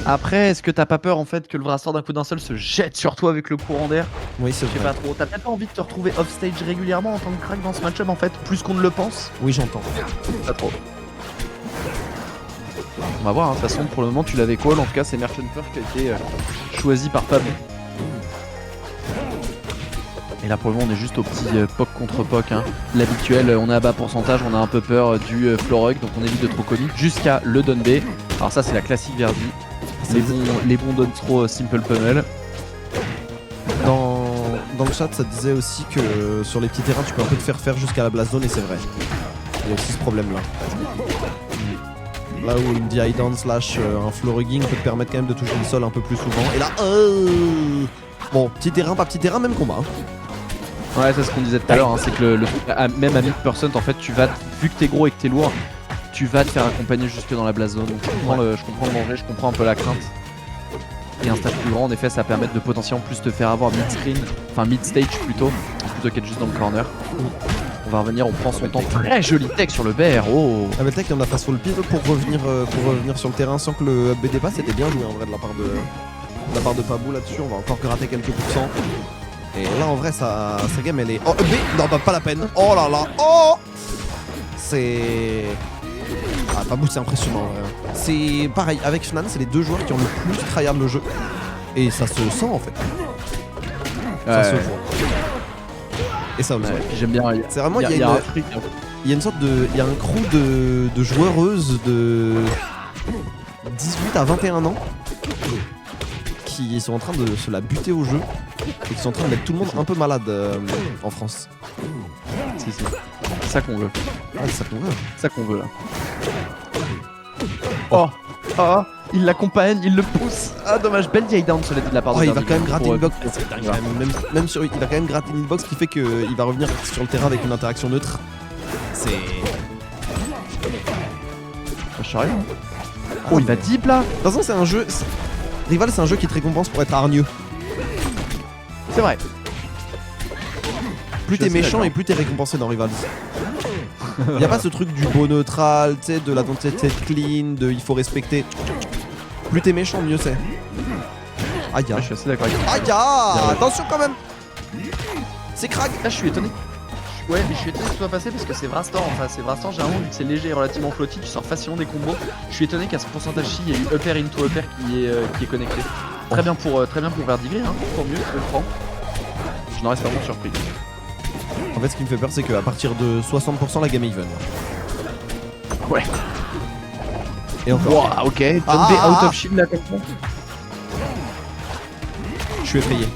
Après, est-ce que t'as pas peur en fait que le Vrastor d'un coup d'un seul se jette sur toi avec le courant d'air? Oui, c'est Je sais vrai. pas trop. T'as peut-être pas envie de te retrouver off-stage régulièrement en tant que crack dans ce match-up en fait, plus qu'on ne le pense? Oui, j'entends. Pas trop. On va voir, hein. De toute façon, pour le moment, tu l'avais call. En tout cas, c'est Merchant Fur qui a été choisi par Pablo. Et là, pour le moment, on est juste au petit POC contre POC. Hein. L'habituel, on est à bas pourcentage, on a un peu peur du Florug, donc on évite de trop commit jusqu'à le Don B. Alors, ça, c'est la classique Verdi. Les bons Don Throw Simple Pummel. Dans le chat, ça disait aussi que sur les petits terrains, tu peux un peu te faire jusqu'à la blast zone, et c'est vrai. Il y a aussi ce problème-là. Là où une DI down slash un flow rugging peut te permettre quand même de toucher le sol un peu plus souvent. Et là, bon, petit terrain, pas petit terrain, même combat. Hein. Ouais, c'est ce qu'on disait tout à l'heure, hein, c'est que même à 1000%, en fait, vu que t'es gros et que t'es lourd, tu vas te faire accompagner jusque dans la blast zone. Donc je comprends le danger, je comprends un peu la crainte. Et un stade plus grand, en effet, ça permet de potentiellement plus te faire avoir mid-screen, enfin mid-stage plutôt qu'être juste dans le corner. On va revenir, on prend son temps. Très joli tech sur le BR. Oh. Ah, mais le tech, il y en a face sur le pivot pour revenir sur le terrain sans que le B dépasse. C'était bien joué en vrai de la part de Pabou là-dessus. On va encore gratter quelques pourcents. Et là, en vrai, sa game, elle est. Oh, B. Non, bah, pas la peine. Oh là là. Oh. C'est. Ah, Pabou, c'est impressionnant. C'est pareil, avec Fnan, c'est les deux joueurs qui ont le plus tryhard le jeu. Et ça se sent en fait. Ça se voit. Et ça aussi. Ouais, j'aime bien. C'est vraiment, il y a un truc. Il y a une sorte de. Il y a un crew de joueuses de 18 à 21 ans qui sont en train de se la buter au jeu et qui sont en train de mettre tout le monde un peu malade en France. Si. C'est ça qu'on veut. Ah, c'est ça qu'on veut. C'est ça qu'on veut là. Oh, il l'accompagne, il le pousse. Ah dommage, belle DI down cela dit de la part de il va quand même gratter une box. Même il va quand même gratter une box qui fait qu'il va revenir sur le terrain avec une interaction neutre. C'est. Je suis arrivé. Oh, il va deep là. De toute façon, c'est un jeu. Rival, c'est un jeu qui te récompense pour être hargneux. C'est vrai. Plus t'es méchant et plus t'es récompensé dans Rivals. Y'a pas ce truc du beau neutral, tu sais, de la densité clean, de il faut respecter. Plus t'es méchant, mieux c'est. Aïe, Je suis assez d'accord avec toi. aïe, attention quand même. C'est crack. Là, je suis étonné. Ouais, mais je suis étonné que ce soit passé parce que c'est Vrastor. Enfin, c'est Vrastor, généralement, vu que c'est léger et relativement flotti, tu sors facilement des combos. Je suis étonné qu'à ce pourcentage-ci, il y ait eu upper into upper qui est connecté. Très bien pour Verdigris, hein. Tant mieux, je le prends. Je n'en reste pas vraiment surpris. En fait, ce qui me fait peur, c'est qu'à partir de 60%, la game est even. Ouais. Et encore. Wow, ok. Tombé out of shield là comme ça. Je suis effrayé.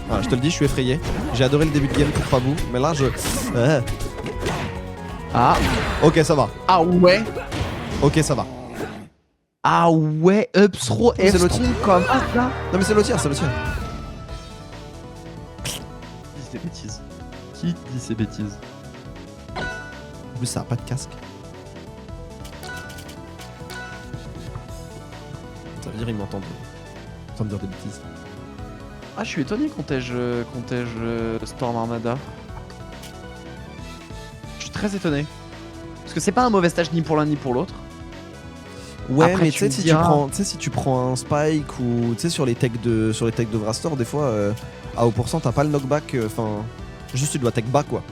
Voilà, je te le dis, je suis effrayé. J'ai adoré le début de game pour Pabou, mais là, je. Ah. Ok, ça va. Ah ouais. Ok, ça va. Ah ouais, up throw, C'est le F-throw comme ça là. Non, mais c'est le tir, c'est le tir. Qui dit ces bêtises? Qui dit ces bêtises? En plus, ça a pas de casque. Ça veut dire ils m'entendent. Sans me dire des bêtises. Ah, je suis étonné qu'on tège Storm Armada. Je suis très étonné. Parce que c'est pas un mauvais stage ni pour l'un ni pour l'autre. Ouais, après, mais tu sais, si tu prends un Spike ou tu sais, sur les techs de Vrastor, des fois, à haut pourcent, t'as pas le knockback. Enfin, juste tu dois tech back quoi.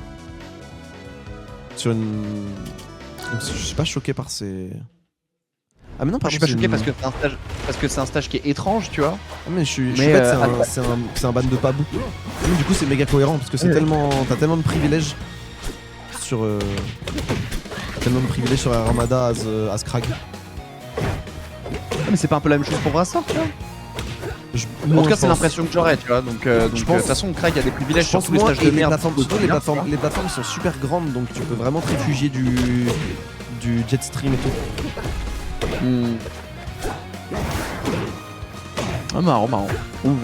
Sur une. Je suis pas choqué par ces. Ah, mais non, Je suis pas choqué parce que c'est un stage qui est étrange, tu vois. Ah, mais je suis bête, c'est un ban de Pabou. Mais du coup, c'est méga cohérent parce que c'est t'as tellement de privilèges sur. Tellement de privilèges sur Armada as Krag. Mais c'est pas un peu la même chose pour Vrastor, tu vois. En tout cas, c'est l'impression que j'aurais, tu vois. Donc, de toute façon, Krag a des privilèges sur tous les stages de merde. Les plateformes sont super grandes, donc tu peux vraiment te réfugier du Jetstream et tout. Ah, marrant.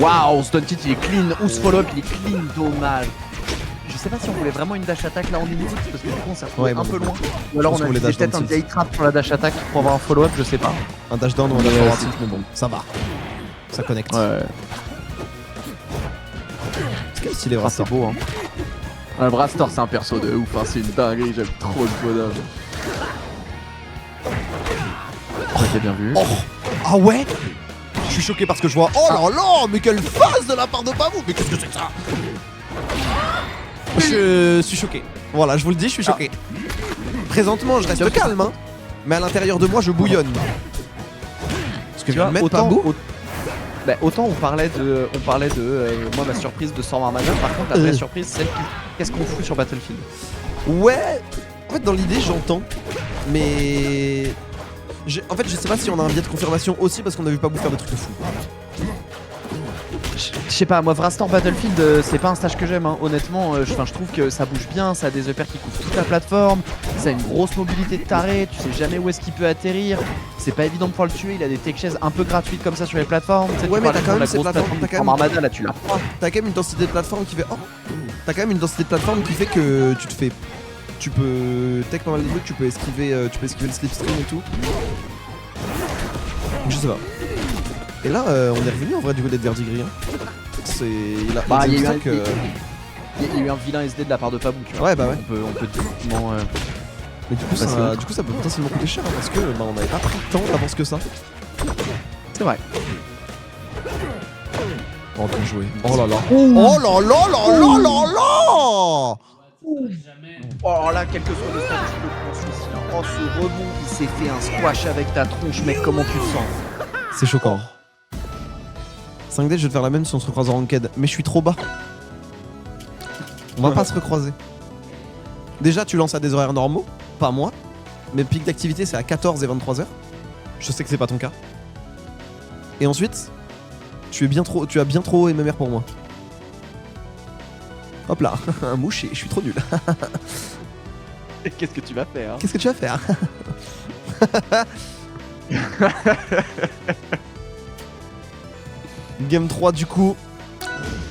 Waouh, Stunted il est clean. Ou ce follow-up il est clean, dommage. Je sais pas si on voulait vraiment une dash attack là en limite parce que du coup on s'est retrouvé un peu loin. Ou alors on a décidé peut-être un vieille trap pour la dash attack pour avoir un follow-up, je sais pas. Un dash down ou un dash forward tilt, mais bon, ça va. Ça connecte. Ouais. Quel style Vrastor. C'est beau hein. Le Vrastor c'est un perso de ouf, hein. C'est une dinguerie, j'aime trop le bonhomme. Ok, bien vu. Ah ouais. Je suis choqué parce que je vois. Oh là là, mais quelle phase de la part de Pavou. Mais qu'est-ce que c'est que ça? Je suis choqué. Voilà, je vous le dis, je suis choqué. Présentement, je reste calme, hein. Mais à l'intérieur de moi, je bouillonne. Parce que Tu vois, mettre Pavou. Autant on parlait de moi ma surprise de Storm Armada, par contre la vraie surprise c'est qu'est-ce qu'on fout sur Battlefield. Ouais, en fait dans l'idée j'entends, mais en fait je sais pas si on a un biais de confirmation aussi parce qu'on a vu Pabou faire des trucs de fou. Je sais pas, moi Vrastor Battlefield c'est pas un stage que j'aime hein. Honnêtement, je trouve que ça bouge bien, ça a des EPR qui couvrent toute la plateforme, ça a une grosse mobilité de taré, tu sais jamais où est-ce qu'il peut atterrir, c'est pas évident de pouvoir le tuer, il a des tech chaises un peu gratuites comme ça sur les plateformes. Ouais mais t'as quand même ces plateformes, t'as quand même Armada là tu l'as. T'as quand même une densité de plateforme qui fait t'as quand même une densité de plateforme qui fait que tu peux tech pas mal des trucs, tu peux esquiver le slipstream et tout. Donc, je sais pas. Et là, on est revenu en vrai du côté de Verdigris. Hein. Il a eu un vilain SD de la part de Pabou, tu vois. Ouais, bah ouais. On peut difficilement. Mais du coup, ça peut potentiellement coûter cher hein, parce que on n'avait pas pris tant d'avance que ça. C'est vrai. Oh, bien joué. Oh là là. Oh là là là là là là. Oh là, quelque chose de stage, je le prends celui-ci. Oh, ce rebond, il s'est fait un squash avec ta tronche, mec, comment tu te sens? C'est choquant. 5D, je vais te faire la même si on se recroise en ranked, mais je suis trop bas. On va pas se recroiser. Déjà, tu lances à des horaires normaux, pas moi. Mes pics d'activité, c'est à 14 et 23 heures. Je sais que c'est pas ton cas. Et ensuite, tu as bien trop haut MMR pour moi. Hop là, un mouché, je suis trop nul. Qu'est-ce que tu vas faire? Qu'est-ce que tu vas faire? Game 3 du coup.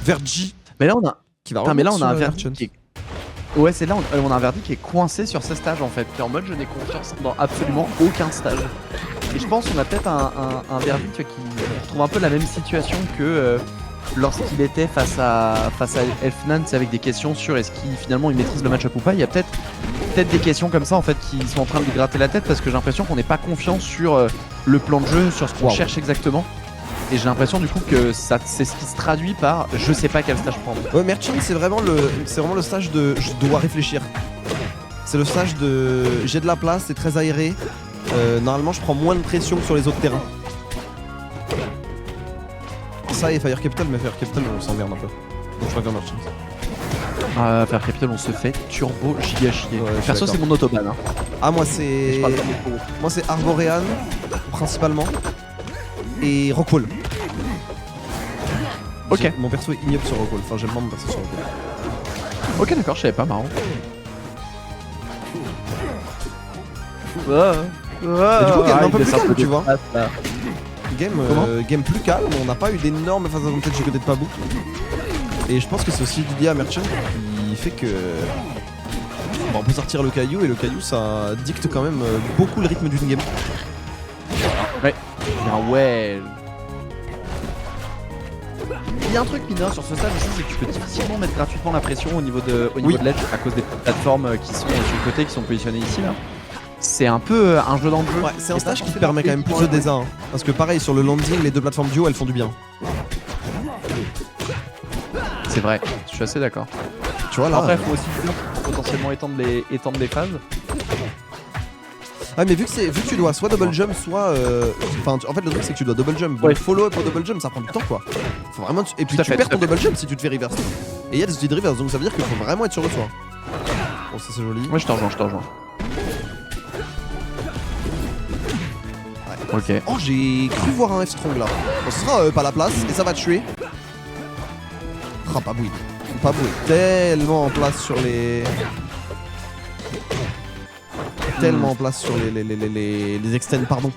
Verdi. Mais là on a. Qui va mais là on a un Verdi Verdi qui est... Ouais c'est là on a un Verdi qui est coincé sur ce stages en fait. Qui est en mode je n'ai confiance dans absolument aucun stage. Et je pense qu'on a peut-être un Verdi qui retrouve un peu la même situation que lorsqu'il était face à Elfnan, c'est avec des questions sur est-ce qu'il finalement il maîtrise le match-up ou pas. Il y a peut-être des questions comme ça en fait qui sont en train de lui gratter la tête parce que j'ai l'impression qu'on n'est pas confiant sur le plan de jeu, sur ce qu'on cherche exactement. Et j'ai l'impression du coup que c'est ce qui se traduit par je sais pas quel stage prendre. Ouais, Merchant c'est vraiment le stage de je dois réfléchir. C'est le stage de j'ai de la place, c'est très aéré. Normalement je prends moins de pression que sur les autres terrains. Ça et Fire Capital, mais Fire Capital on s'emmerde un peu. Donc je préfère Merchant. Fire Capital on se fait turbo giga chier. Ouais, perso c'est mon autobahn hein. Ah moi c'est Arborean principalement. Et Rockwall. Ok. Mon perso est ignoble sur Rockwall. Enfin, j'aime pas mon perso sur Rockwall. Ok, d'accord, je savais pas, marrant. Mais du coup, game un peu plus calme, tu vois. Game plus calme. On n'a pas eu d'énormes phases d'advantage du côté de Pabou. Et je pense que c'est aussi lié à Merchant qui fait que. Bon, on peut sortir le caillou et le caillou ça dicte quand même beaucoup le rythme d'une game. Ouais. Bien ouais. Il y a un truc mineur sur ce stage aussi, c'est que tu peux difficilement mettre gratuitement la pression au niveau de l'edge à cause des plateformes qui sont sur le côté, qui sont positionnées ici là. C'est un peu un jeu dans le jeu. Ouais, c'est un stage qui te permet quand même plus de désert. Hein. Parce que pareil, sur le landing, les deux plateformes duo, elles font du bien. C'est vrai, je suis assez d'accord. Tu vois là. Après, il faut aussi potentiellement étendre les phases. Ah mais vu que tu dois soit double jump soit enfin en fait le truc c'est que tu dois double jump. Ouais. Follow up pour double jump ça prend du temps quoi. Faut vraiment et puis tu perds ton double jump si tu te fais reverse. Et il y a des outils de reverse donc ça veut dire qu'il faut vraiment être sur le toit. Bon ça c'est joli. Moi je te rejoins. Ouais. Ok. Oh j'ai cru voir un F-Strong là. Bon ce sera pas la place et ça va tuer. Ah Pabou est tellement en place sur les. Tellement en place sur les extends, pardon.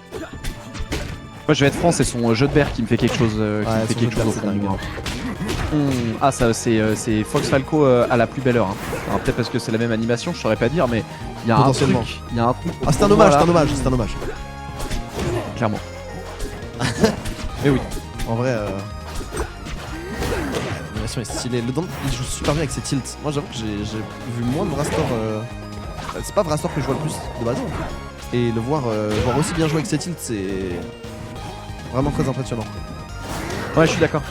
Moi je vais être franc, c'est son jeu de berre qui me fait quelque chose, au fond de moi. Ah ça c'est Fox Falco à la plus belle heure. Hein. Alors peut-être parce que c'est la même animation, je saurais pas dire, mais il y a un truc. Ah c'est un hommage, Clairement. Mais oui. En vrai, l'animation est stylée. Le Dante il joue super bien avec ses tilts. Moi j'avoue que j'ai vu moins de Vrastor. C'est pas Vrastor que je vois le plus de base. Et le voir aussi bien jouer avec ses tilts, Vraiment très impressionnant. Ouais, je suis d'accord.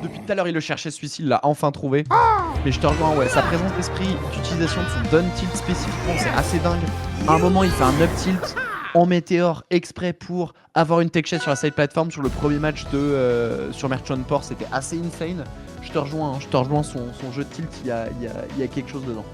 Depuis tout à l'heure, il le cherchait, celui-ci, il l'a enfin trouvé. Mais je te rejoins, ouais, sa présence d'esprit d'utilisation de son down tilt spécifiquement, c'est assez dingue. À un moment, il fait un up tilt en météore exprès pour avoir une tech chase sur la side platform. Sur le premier match sur Merchant Port, c'était assez insane. Je te rejoins, son jeu de tilt, il y a quelque chose dedans.